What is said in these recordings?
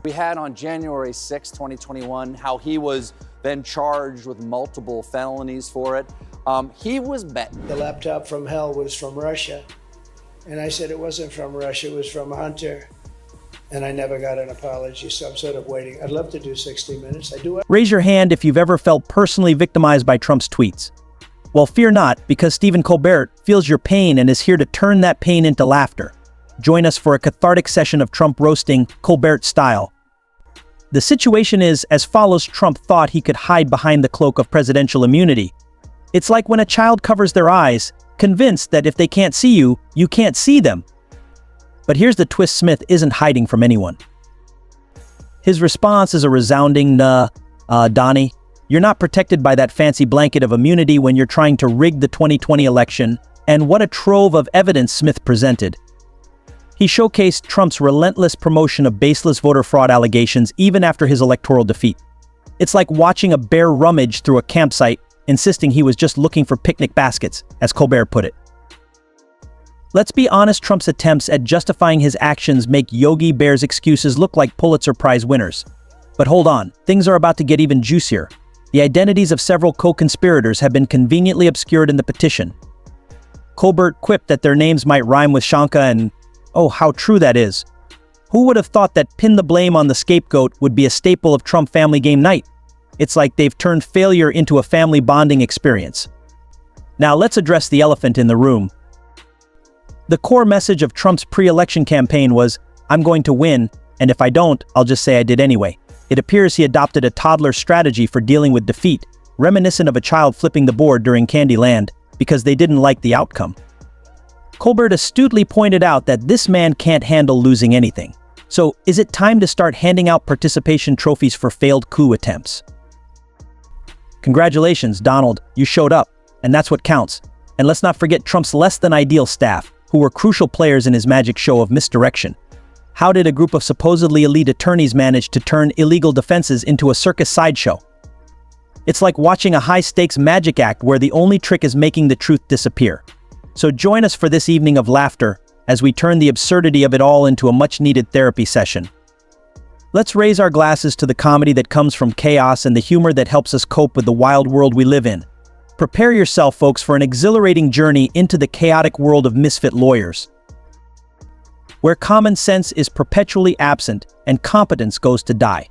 We had on January 6, 2021, how he was then charged with multiple felonies for it. He was betting. The laptop from hell was from Russia. And I said it wasn't from Russia, it was from Hunter. And I never got an apology, so I'm sort of waiting. I'd love to do 60 minutes. I do. Raise your hand if you've ever felt personally victimized by Trump's tweets. Well, fear not, because Stephen Colbert feels your pain and is here to turn that pain into laughter. Join us for a cathartic session of Trump roasting, Colbert style. The situation is as follows: Trump thought he could hide behind the cloak of presidential immunity. It's like when a child covers their eyes, convinced that if they can't see you, you can't see them. But here's the twist: Smith isn't hiding from anyone. His response is a resounding nah, Donnie. You're not protected by that fancy blanket of immunity when you're trying to rig the 2020 election, and what a trove of evidence Smith presented. He showcased Trump's relentless promotion of baseless voter fraud allegations even after his electoral defeat. It's like watching a bear rummage through a campsite, insisting he was just looking for picnic baskets, as Colbert put it. Let's be honest, Trump's attempts at justifying his actions make Yogi Bear's excuses look like Pulitzer Prize winners. But hold on, things are about to get even juicier. The identities of several co-conspirators have been conveniently obscured in the petition. Colbert quipped that their names might rhyme with Shanka, and oh, how true that is. Who would have thought that pin the blame on the scapegoat would be a staple of Trump family game night? It's like they've turned failure into a family bonding experience. Now let's address the elephant in the room. The core message of Trump's pre-election campaign was, "I'm going to win, and if I don't, I'll just say I did anyway." It appears he adopted a toddler strategy for dealing with defeat, reminiscent of a child flipping the board during Candyland, because they didn't like the outcome. Colbert astutely pointed out that this man can't handle losing anything. So, is it time to start handing out participation trophies for failed coup attempts? Congratulations, Donald, you showed up, and that's what counts. And let's not forget Trump's less-than-ideal staff, who were crucial players in his magic show of misdirection. How did a group of supposedly elite attorneys manage to turn illegal defenses into a circus sideshow? It's like watching a high-stakes magic act where the only trick is making the truth disappear. So join us for this evening of laughter as we turn the absurdity of it all into a much-needed therapy session. Let's raise our glasses to the comedy that comes from chaos and the humor that helps us cope with the wild world we live in. Prepare yourself, folks, for an exhilarating journey into the chaotic world of misfit lawyers, where common sense is perpetually absent and competence goes to die.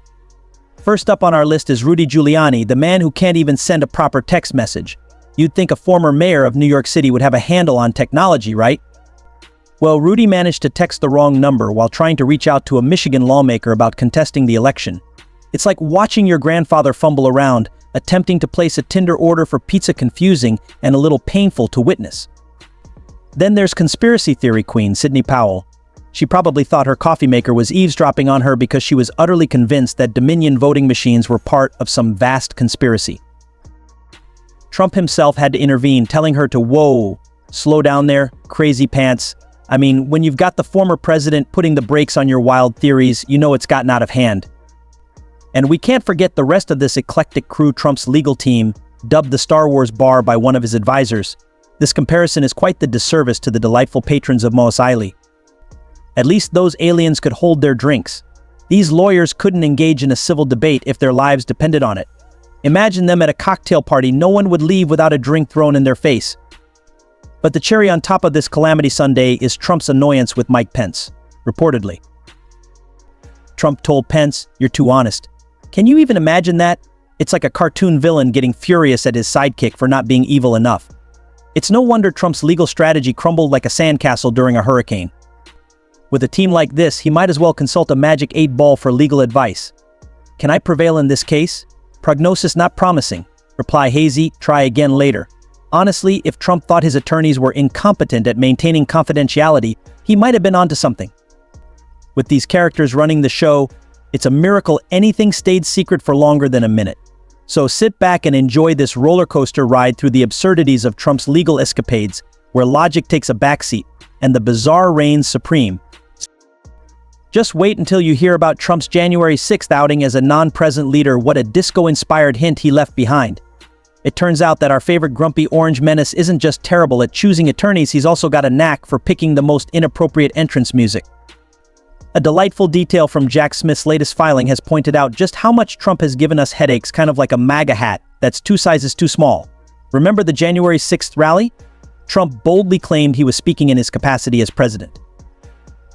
First up on our list is Rudy Giuliani, the man who can't even send a proper text message. You'd think a former mayor of New York City would have a handle on technology, right? Well, Rudy managed to text the wrong number while trying to reach out to a Michigan lawmaker about contesting the election. It's like watching your grandfather fumble around, attempting to place a Tinder order for pizza, confusing and a little painful to witness. Then there's conspiracy theory queen Sidney Powell. She probably thought her coffee maker was eavesdropping on her because she was utterly convinced that Dominion voting machines were part of some vast conspiracy. Trump himself had to intervene, telling her to, "Whoa, slow down there, crazy pants." I mean, when you've got the former president putting the brakes on your wild theories, you know it's gotten out of hand. And we can't forget the rest of this eclectic crew. Trump's legal team, dubbed the Star Wars bar by one of his advisors. This comparison is quite the disservice to the delightful patrons of Mos Eisley. At least those aliens could hold their drinks. These lawyers couldn't engage in a civil debate if their lives depended on it. Imagine them at a cocktail party. No one would leave without a drink thrown in their face. But the cherry on top of this calamity Sunday is Trump's annoyance with Mike Pence, reportedly. Trump told Pence, "You're too honest." Can you even imagine that? It's like a cartoon villain getting furious at his sidekick for not being evil enough. It's no wonder Trump's legal strategy crumbled like a sandcastle during a hurricane. With a team like this, he might as well consult a magic 8-ball for legal advice. Can I prevail in this case? Prognosis not promising. Reply hazy, try again later. Honestly, if Trump thought his attorneys were incompetent at maintaining confidentiality, he might have been onto something. With these characters running the show, it's a miracle anything stayed secret for longer than a minute. So sit back and enjoy this roller coaster ride through the absurdities of Trump's legal escapades, where logic takes a backseat and the bizarre reigns supreme. Just wait until you hear about Trump's January 6th outing as a non-present leader. What a disco-inspired hint he left behind. It turns out that our favorite grumpy orange menace isn't just terrible at choosing attorneys, he's also got a knack for picking the most inappropriate entrance music. A delightful detail from Jack Smith's latest filing has pointed out just how much Trump has given us headaches, kind of like a MAGA hat that's 2 sizes too small. Remember the January 6th rally? Trump boldly claimed he was speaking in his capacity as president.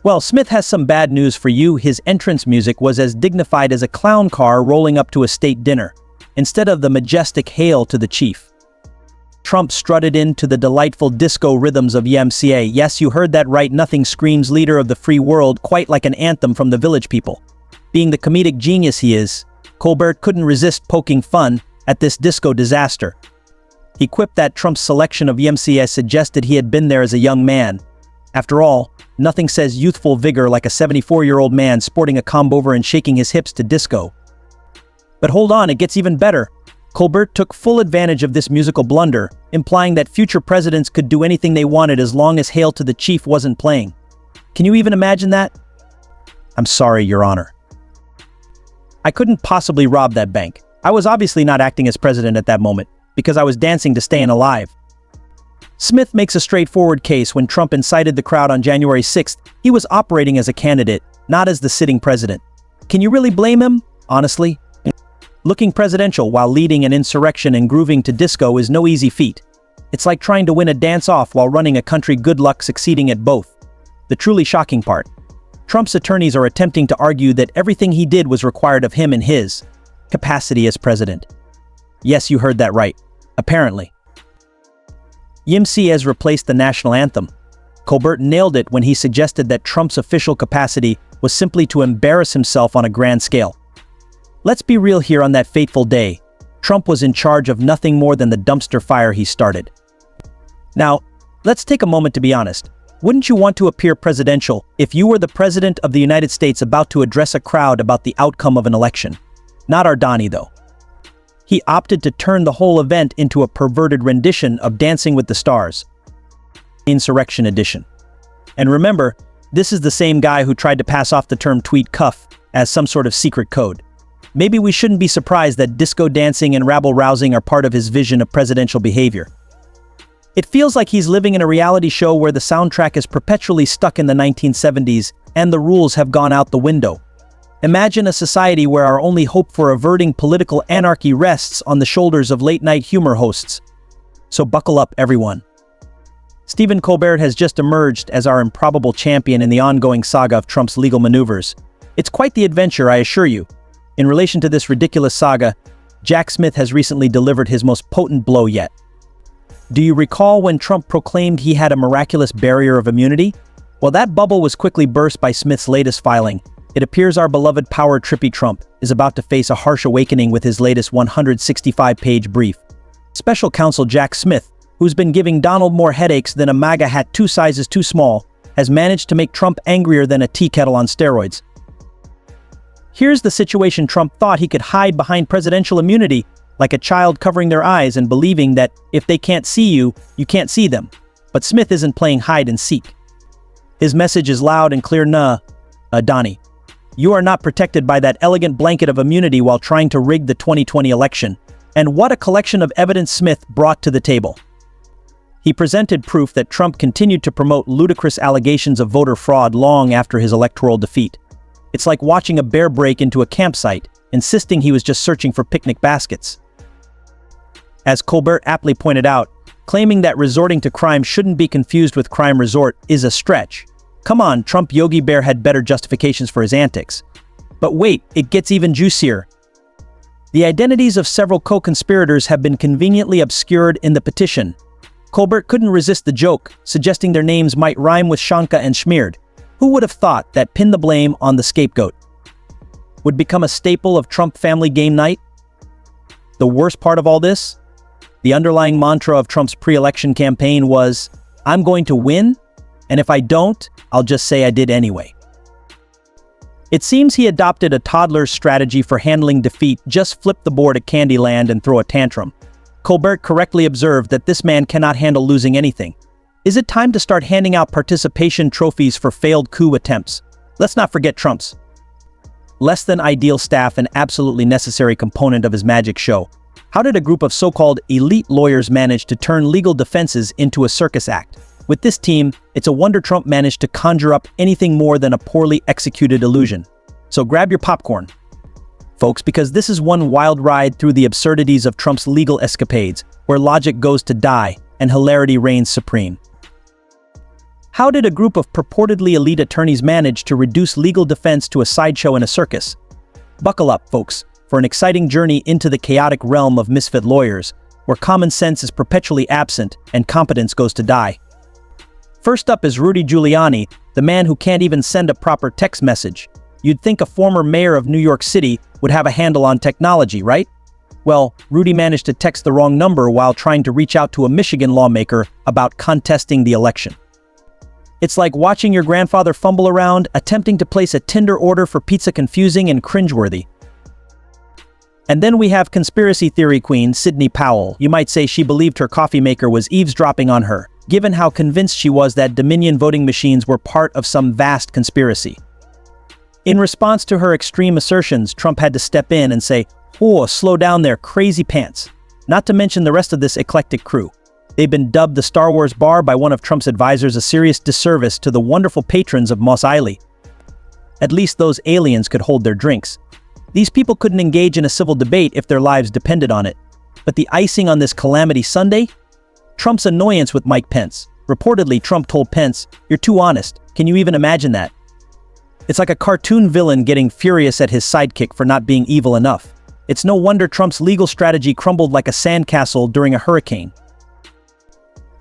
Well, Smith has some bad news for you. His entrance music was as dignified as a clown car rolling up to a state dinner, instead of the majestic hail to the chief. Trump strutted into the delightful disco rhythms of YMCA. Yes, you heard that right, nothing screams leader of the free world quite like an anthem from the Village People. Being the comedic genius he is, Colbert couldn't resist poking fun at this disco disaster. He quipped that Trump's selection of YMCA suggested he had been there as a young man. After all, nothing says youthful vigor like a 74-year-old man sporting a comb-over and shaking his hips to disco. But hold on, it gets even better. Colbert took full advantage of this musical blunder, implying that future presidents could do anything they wanted as long as Hail to the Chief wasn't playing. Can you even imagine that? I'm sorry, Your Honor. I couldn't possibly rob that bank. I was obviously not acting as president at that moment, because I was dancing to staying alive. Smith makes a straightforward case. When Trump incited the crowd on January 6th, he was operating as a candidate, not as the sitting president. Can you really blame him, honestly? Looking presidential while leading an insurrection and grooving to disco is no easy feat. It's like trying to win a dance-off while running a country. Good luck succeeding at both. The truly shocking part. Trump's attorneys are attempting to argue that everything he did was required of him in his capacity as president. Yes, you heard that right. Apparently. YMCA has replaced the national anthem. Colbert nailed it when he suggested that Trump's official capacity was simply to embarrass himself on a grand scale. Let's be real here. On that fateful day, Trump was in charge of nothing more than the dumpster fire he started. Now, let's take a moment to be honest. Wouldn't you want to appear presidential if you were the president of the United States about to address a crowd about the outcome of an election? Not Ardani, though. He opted to turn the whole event into a perverted rendition of Dancing with the Stars, Insurrection Edition. And remember, this is the same guy who tried to pass off the term tweet cuff as some sort of secret code. Maybe we shouldn't be surprised that disco dancing and rabble-rousing are part of his vision of presidential behavior. It feels like he's living in a reality show where the soundtrack is perpetually stuck in the 1970s and the rules have gone out the window. Imagine a society where our only hope for averting political anarchy rests on the shoulders of late-night humor hosts. So buckle up, everyone. Stephen Colbert has just emerged as our improbable champion in the ongoing saga of Trump's legal maneuvers. It's quite the adventure, I assure you. In relation to this ridiculous saga, Jack Smith has recently delivered his most potent blow yet. Do you recall when Trump proclaimed he had a miraculous barrier of immunity? Well, that bubble was quickly burst by Smith's latest filing. It appears our beloved power-trippy Trump is about to face a harsh awakening with his latest 165-page brief. Special counsel Jack Smith, who's been giving Donald more headaches than a MAGA hat 2 sizes too small, has managed to make Trump angrier than a tea kettle on steroids. Here's the situation. Trump thought he could hide behind presidential immunity, like a child covering their eyes and believing that if they can't see you, you can't see them. But Smith isn't playing hide and seek. His message is loud and clear. Donnie, you are not protected by that elegant blanket of immunity while trying to rig the 2020 election. And what a collection of evidence Smith brought to the table. He presented proof that Trump continued to promote ludicrous allegations of voter fraud long after his electoral defeat. It's like watching a bear break into a campsite, insisting he was just searching for picnic baskets. As Colbert aptly pointed out, claiming that resorting to crime shouldn't be confused with crime resort is a stretch. Come on, Trump Yogi Bear had better justifications for his antics. But wait, it gets even juicier. The identities of several co-conspirators have been conveniently obscured in the petition. Colbert couldn't resist the joke, suggesting their names might rhyme with Shanka and Schmeared. Who would have thought that pin the blame on the scapegoat would become a staple of Trump family game night? The worst part of all this? The underlying mantra of Trump's pre-election campaign was, "I'm going to win, and if I don't, I'll just say I did anyway." It seems he adopted a toddler's strategy for handling defeat. Just flip the board at Candyland and throw a tantrum. Colbert correctly observed that this man cannot handle losing anything. Is it time to start handing out participation trophies for failed coup attempts? Let's not forget Trump's less than ideal staff, an absolutely necessary component of his magic show. How did a group of so-called elite lawyers manage to turn legal defenses into a circus act? With this team, it's a wonder Trump managed to conjure up anything more than a poorly executed illusion. So grab your popcorn, folks, because this is one wild ride through the absurdities of Trump's legal escapades, where logic goes to die and hilarity reigns supreme. How did a group of purportedly elite attorneys manage to reduce legal defense to a sideshow in a circus? Buckle up, folks, for an exciting journey into the chaotic realm of misfit lawyers, where common sense is perpetually absent and competence goes to die. First up is Rudy Giuliani, the man who can't even send a proper text message. You'd think a former mayor of New York City would have a handle on technology, right? Well, Rudy managed to text the wrong number while trying to reach out to a Michigan lawmaker about contesting the election. It's like watching your grandfather fumble around, attempting to place a Tinder order for pizza, confusing and cringeworthy. And then we have conspiracy theory queen Sidney Powell. You might say she believed her coffee maker was eavesdropping on her, given how convinced she was that Dominion voting machines were part of some vast conspiracy. In response to her extreme assertions, Trump had to step in and say, "Oh, slow down there, crazy pants." Not to mention the rest of this eclectic crew. They've been dubbed the Star Wars bar by one of Trump's advisors, a serious disservice to the wonderful patrons of Mos Eisley. At least those aliens could hold their drinks. These people couldn't engage in a civil debate if their lives depended on it. But the icing on this calamity Sunday? Trump's annoyance with Mike Pence. Reportedly, Trump told Pence, "You're too honest." Can you even imagine that? It's like a cartoon villain getting furious at his sidekick for not being evil enough. It's no wonder Trump's legal strategy crumbled like a sandcastle during a hurricane.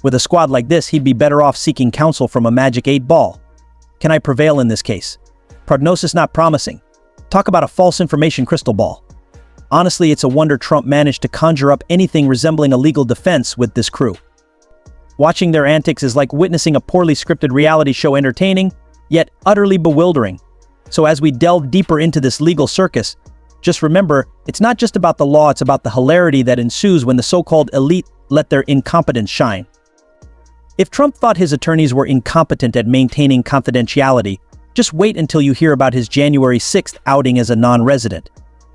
With a squad like this, he'd be better off seeking counsel from a magic 8-ball. Can I prevail in this case? Prognosis not promising. Talk about a false information crystal ball. Honestly, it's a wonder Trump managed to conjure up anything resembling a legal defense with this crew. Watching their antics is like witnessing a poorly scripted reality show, entertaining, yet utterly bewildering. So as we delve deeper into this legal circus, just remember, it's not just about the law, it's about the hilarity that ensues when the so-called elite let their incompetence shine. If Trump thought his attorneys were incompetent at maintaining confidentiality, just wait until you hear about his January 6th outing as a non-resident.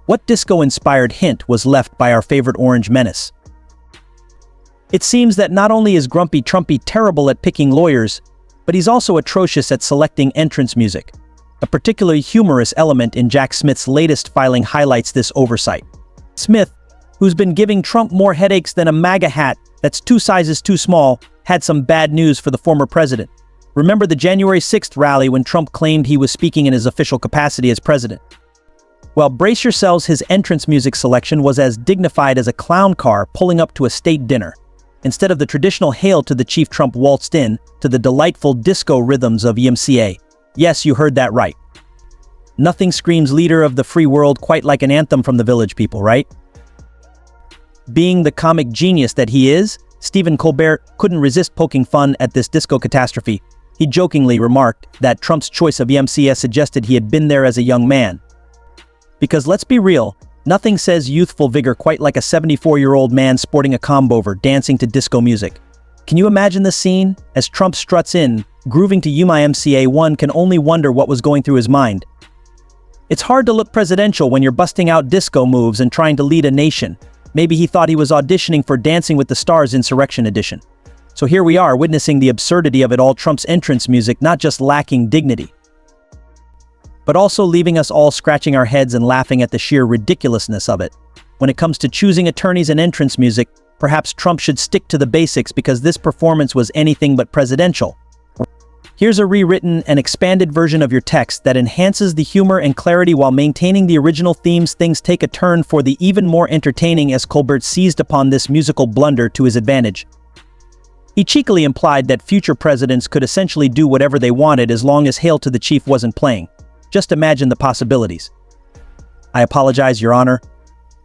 What disco-inspired hint was left by our favorite orange menace? It seems that not only is Grumpy Trumpy terrible at picking lawyers, but he's also atrocious at selecting entrance music. A particularly humorous element in Jack Smith's latest filing highlights this oversight. Smith, who's been giving Trump more headaches than a MAGA hat that's 2 sizes too small, had some bad news for the former president. Remember the January 6th rally when Trump claimed he was speaking in his official capacity as president? Well, brace yourselves, his entrance music selection was as dignified as a clown car pulling up to a state dinner. Instead of the traditional hail to the chief, Trump waltzed in to the delightful disco rhythms of YMCA. Yes, you heard that right. Nothing screams leader of the free world quite like an anthem from the Village People, right? Being the comic genius that he is, Stephen Colbert couldn't resist poking fun at this disco catastrophe. He jokingly remarked that Trump's choice of YMCA suggested he had been there as a young man. Because let's be real, nothing says youthful vigor quite like a 74-year-old man sporting a comb-over dancing to disco music. Can you imagine the scene? As Trump struts in, grooving to YMCA, one can only wonder what was going through his mind. It's hard to look presidential when you're busting out disco moves and trying to lead a nation. Maybe he thought he was auditioning for Dancing with the Stars Insurrection Edition. So here we are, witnessing the absurdity of it all, Trump's entrance music not just lacking dignity, but also leaving us all scratching our heads and laughing at the sheer ridiculousness of it. When it comes to choosing attorneys and entrance music, perhaps Trump should stick to the basics because this performance was anything but presidential. Here's a rewritten and expanded version of your text that enhances the humor and clarity while maintaining the original themes. Things take a turn for the even more entertaining as Colbert seized upon this musical blunder to his advantage. He cheekily implied that future presidents could essentially do whatever they wanted as long as Hail to the Chief wasn't playing. Just imagine the possibilities. I apologize, Your Honor.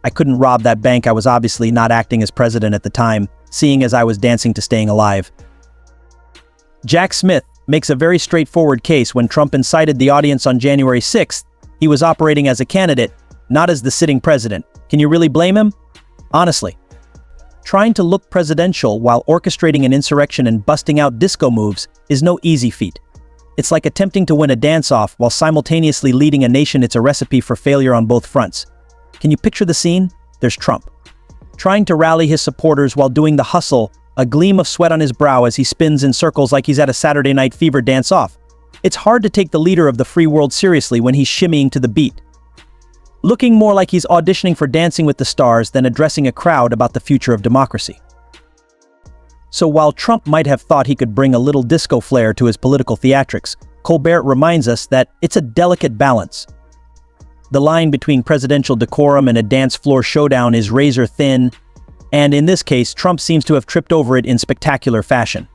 I couldn't rob that bank. I was obviously not acting as president at the time, seeing as I was dancing to Staying Alive. Jack Smith makes a very straightforward case. When Trump incited the audience on January 6th, he was operating as a candidate, not as the sitting president. Can you really blame him? Honestly. Trying to look presidential while orchestrating an insurrection and busting out disco moves is no easy feat. It's like attempting to win a dance-off while simultaneously leading a nation. It's a recipe for failure on both fronts. Can you picture the scene? There's Trump, trying to rally his supporters while doing the hustle a gleam of sweat on his brow as he spins in circles like he's at a Saturday Night Fever dance-off. It's hard to take the leader of the free world seriously when he's shimmying to the beat, looking more like he's auditioning for Dancing with the Stars than addressing a crowd about the future of democracy. So while Trump might have thought he could bring a little disco flair to his political theatrics, Colbert reminds us that it's a delicate balance. The line between presidential decorum and a dance floor showdown is razor thin, and in this case, Trump seems to have tripped over it in spectacular fashion.